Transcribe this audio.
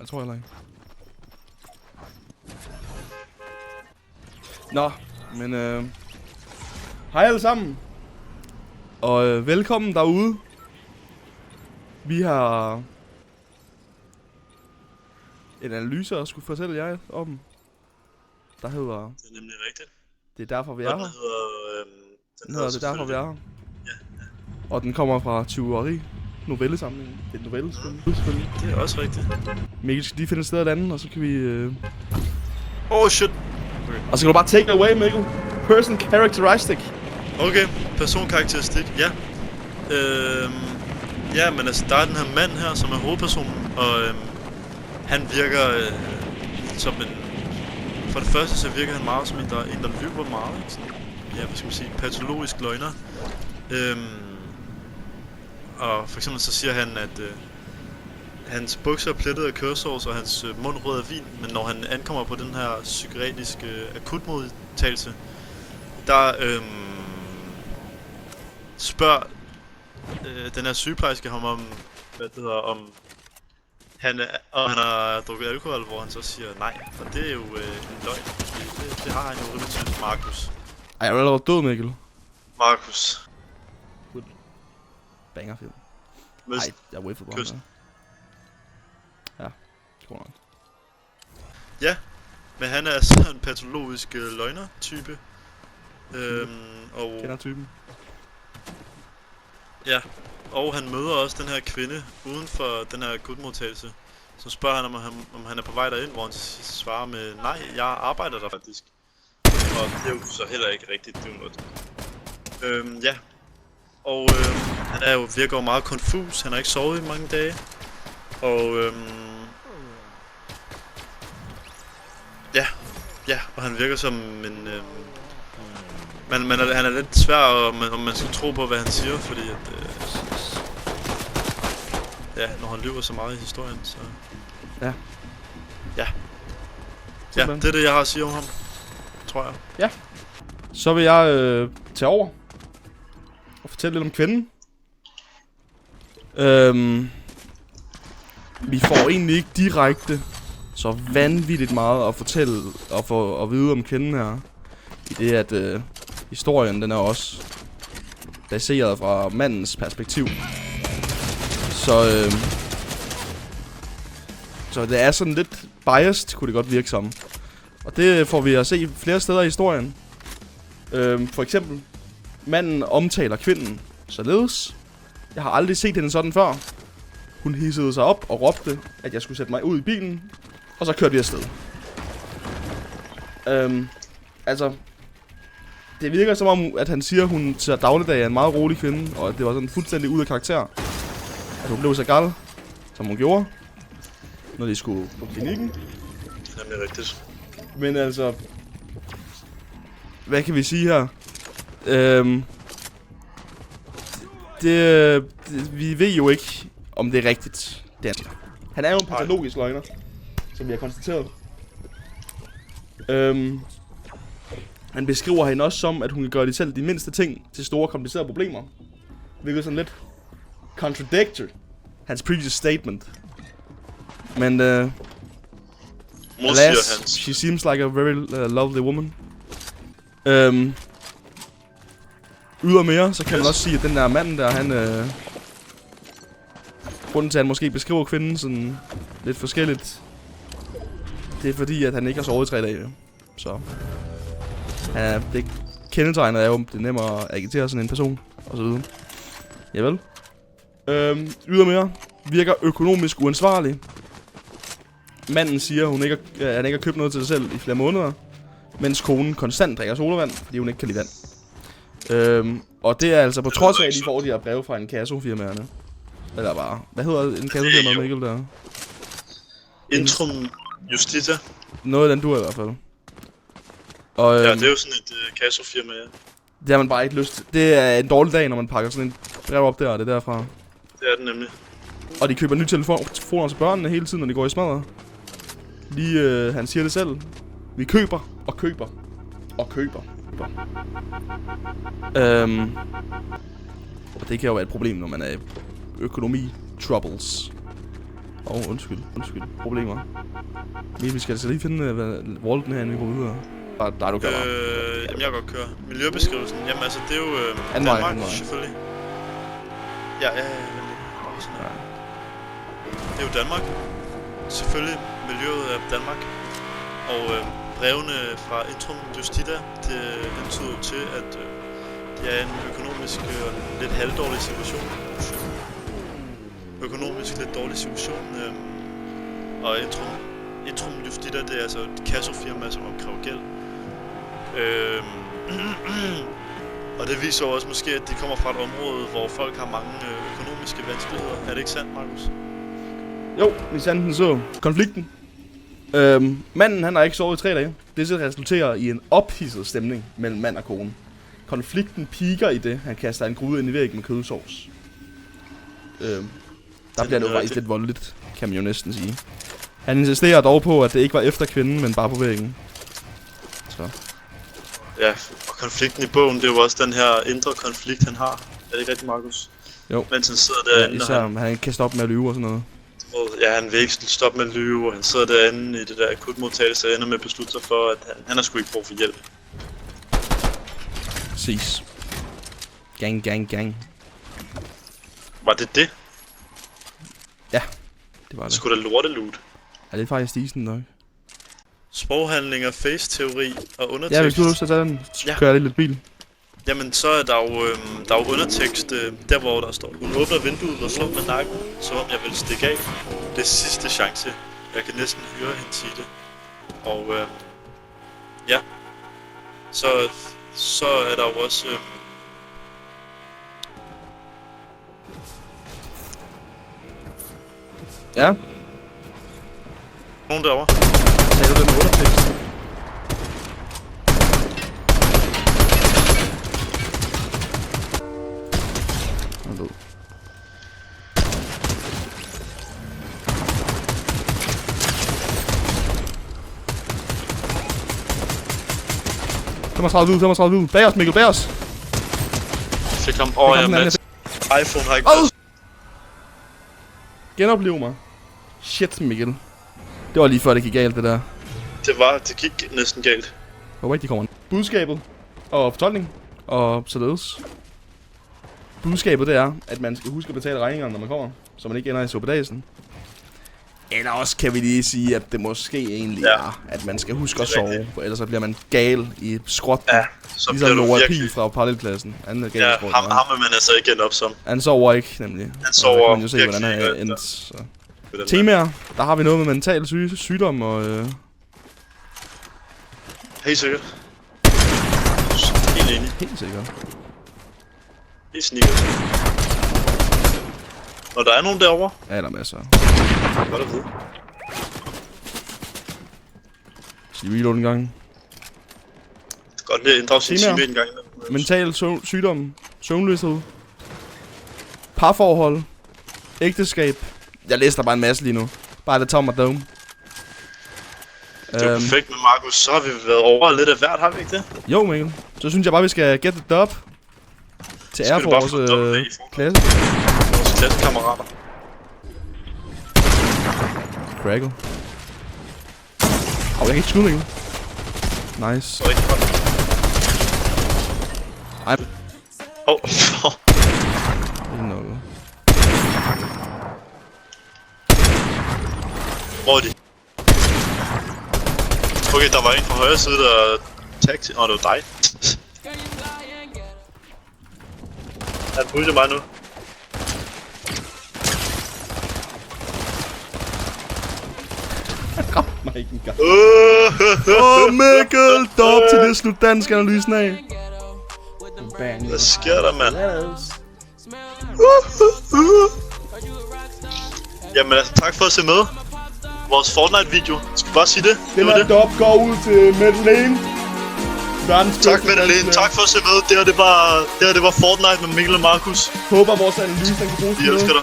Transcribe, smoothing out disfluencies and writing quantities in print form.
jeg tror heller ikke. Nå, men hej alle sammen. Og velkommen derude. Vi har en analyse, jeg skulle fortælle jer om. Der hedder... Det er nemlig rigtigt. Det er derfor, vi er her. Den hedder Det er derfor, vi er her. Ja. Og den kommer fra Tyveri novellesamlingen. Det er et novellespil, selvfølgelig. Det er også rigtigt. Mikkel skal lige finde et sted at lande, og så kan vi... Oh shit! Og så kan du bare take it away, Mikkel. Person characteristic. Okay, personkarakteristik, ja. Ja, men altså, der er den her mand her, som er hovedpersonen, og han virker som en... For det første, så virker han meget som en, der lyver meget, ikke? Sådan, ja, hvad skal man sige, patologisk løgner. Og for eksempel så siger han, at hans bukser er plettet af kørsårs, og hans mund rød af vin, men når han ankommer på den her psykiatriske akutmodtagelse, der spørger den her sygeplejerske ham om, om han har drukket alkohol, hvor han så siger nej, og det er jo en løgn. Det har han jo rimelig til Markus. Ej, jeg er allerede død, Mikkel. Markus. Bangerfilm. Ej, jeg er way for kysten. Ja, tror nok. Ja, men han er sådan en patologisk løgner-type. Og Kender typen. ja, og han møder også den her kvinde uden for den her akutmodtagelse. Så spørger han, om han er på vej derind, hvor han svarer med nej, jeg arbejder der faktisk. Og det er jo så heller ikke rigtigt, det er jo noget. Ja. Og han er jo virker jo meget konfus, han har ikke sovet i mange dage. Og ja, og han virker som en han er lidt svær, om man skal tro på, hvad han siger, fordi at ja, når han lyver så meget i historien, så ja, det er det, jeg har at sige om ham, tror jeg. Ja. Så vil jeg tage over og fortælle lidt om kvinden. Vi får egentlig ikke direkte så vanvittigt meget at fortælle og få at vide om kvinden her. I det at historien, den er også baseret fra mandens perspektiv. Så det er sådan lidt biased, kunne det godt virke som. Og det får vi at se flere steder i historien. For eksempel, manden omtaler kvinden således: jeg har aldrig set hende sådan før. Hun hissede sig op og råbte, at jeg skulle sætte mig ud i bilen. Og så kørte vi afsted. Altså, det virker som om, at han siger, at hun til dagligdag er en meget rolig kvinde. Og at det var sådan fuldstændig ud af karakter. At hun blev så gal, som hun gjorde, når de skulle på klinikken. Det er nemlig rigtigt. Men altså, hvad kan vi sige her? Vi ved jo ikke, om det er rigtigt. Han er jo en patologisk løgner, som vi har konstateret. Han beskriver hende også som, at hun kan gøre selv de mindste ting til store komplicerede problemer. Hvilket sådan lidt contradictory hans previous statement. Men alas, she seems like a very lovely woman. Ydermere, så kan man også sige, at den der mand der, han grunden til, at han måske beskriver kvinden sådan lidt forskelligt, det er fordi, at han ikke har sovet i 3 dage. Så det kendetegnet er jo, det er nemmere at agitere sådan en person, og så videre. Javel. Ydermere virker økonomisk uansvarlig. Manden siger, at han ikke har købt noget til sig selv i flere måneder, mens konen konstant drikker sodavand, fordi hun ikke kan lide vand. Og det er altså på trods af, at de får de her breve fra inkassofirmaerne. Eller bare, hvad hedder en inkassofirma, Mikkel, der? Intrum Justita. Noget af den du i hvert fald. Og, ja, det er jo sådan et kassofirma, ja. Det har man bare ikke lyst til. Det er en dårlig dag, når man pakker sådan en brev op der, og det er derfra. Det er den nemlig. Og de køber nye telefoner til børnene hele tiden, når de går i smadret. Lige, han siger det selv. Vi køber og køber og køber. Og det kan jo være et problem, når man er økonomi troubles. Undskyld. Problemer. Vi skal altså lige finde, hvad Walden her, inden vi går videre. Der er du kører. Jamen, jeg kan godt køre. Miljøbeskrivelsen. Jamen, altså, det er jo Danmark, selvfølgelig. Ja. Det er jo Danmark. Selvfølgelig. Miljøet er Danmark. Og brevene fra Intrum Justita, det hentyder til, at det er en økonomisk og lidt halvdårlig situation. Og Intrum Justita, det er altså et kassofirma, som opkræver gæld. Og det viser også måske, at de kommer fra et område, hvor folk har mange økonomiske vanskeligheder. Er det ikke sandt, Markus? Jo, det er sandt, så. Konflikten. Manden, han har ikke sovet i 3 dage. Det resulterer i en ophidset stemning mellem mand og kone. Konflikten piker i det, han kaster en gryde ind i væggen med kødsovs. Der bliver det jo faktisk lidt voldeligt, kan man jo næsten sige. Han insisterer dog på, at det ikke var efter kvinden, men bare på væggen. Så. Ja, og konflikten i bogen, det er jo også den her indre konflikt, han har. Er det ikke rigtigt, Markus? Jo. Mens han sidder derinde, især han kan stoppe med at lyve og sådan noget. Ja, han vil ikke stoppe med at lyve, og han sidder derinde i det der akutmodtagelse, og ender med at beslutte sig for, at han har sgu ikke brug for hjælp. Præcis. Gang. Var det det? Ja, det var det. Skulle da lorteloot. Ja, det er faktisk decent nok. Sproghandlinger, face-teori og undertekst. Ja, hvis du har lyst til at tage den, så kører jeg lidt bil. Jamen, så er der jo undertekst, der hvor der står: hun åbner vinduet og slår med nakken, som om jeg vil stikke af. Det er sidste chance. Jeg kan næsten høre hende sige det. Og ja. Så er der jo også... Ja. Nogen derovre. Sagde du den undertekst? Han er død. ud. Bag os, Mikkel, bag os. Fik ham. Ja, Mads. iPhone har ikke... Genopliv mig. Shit, Mikkel. Det var lige før det gik galt, det der. Det gik næsten galt. Jeg håber ikke, de kommer. Budskabet og fortolkning og således. Budskabet det er, at man skal huske at betale regningerne, når man kommer, så man ikke ender i suppedagen. Eller også kan vi lige sige, at det måske egentlig er, at man skal huske at sove, for ellers så bliver man gal i skråt. Ja, så ligesom bliver du Nora virkelig... Pil fra parallelklassen. Ja, ham vil man altså ikke ende op som. Han sover ikke, nemlig. Han sover kan man jo se, hvordan han er endt. Så. Temaer, der har vi noget med mental sygdom og... Helt sikkert. Helt enig. Helt sikkert. Helt snikkert. Og der er nogen derovre? Ja, der er masser. Godt at vide. Skal vi reload en gang? Godt lige inddrage sin time en gang. Mental sygdom, søvnløshed, parforhold, ægteskab. Jeg læser bare en masse lige nu. Bare det Tom og Dome. Det er perfekt med Markus. Så har vi været over lidt af hvert, har vi ikke det? Jo, Mikkel. Så synes jeg bare, vi skal get the dub. Til ære for vores klasse. Vores klassekammerater. Crackle. Jeg kan ikke skyde, Mikkel. Nice. Ej. Ikke noget. Hvor er de? Okay, der var en fra højre side, der tagte. Det var dig. Han pusher mig nu. Han ramte mig ikke engang. Mikkel! Dop til det slut dansk analysen af. Hvad sker der, mand? Jamen altså, tak for at se med. Vores Fortnite-video. Skal vi bare sige det? Det var det. Dop går ud til Madeleine. Tak Madeleine, tak for at se med. Det her det var Fortnite med Mikkel og Markus. Håber vores analyse kan bruges til noget. Vi elsker dig.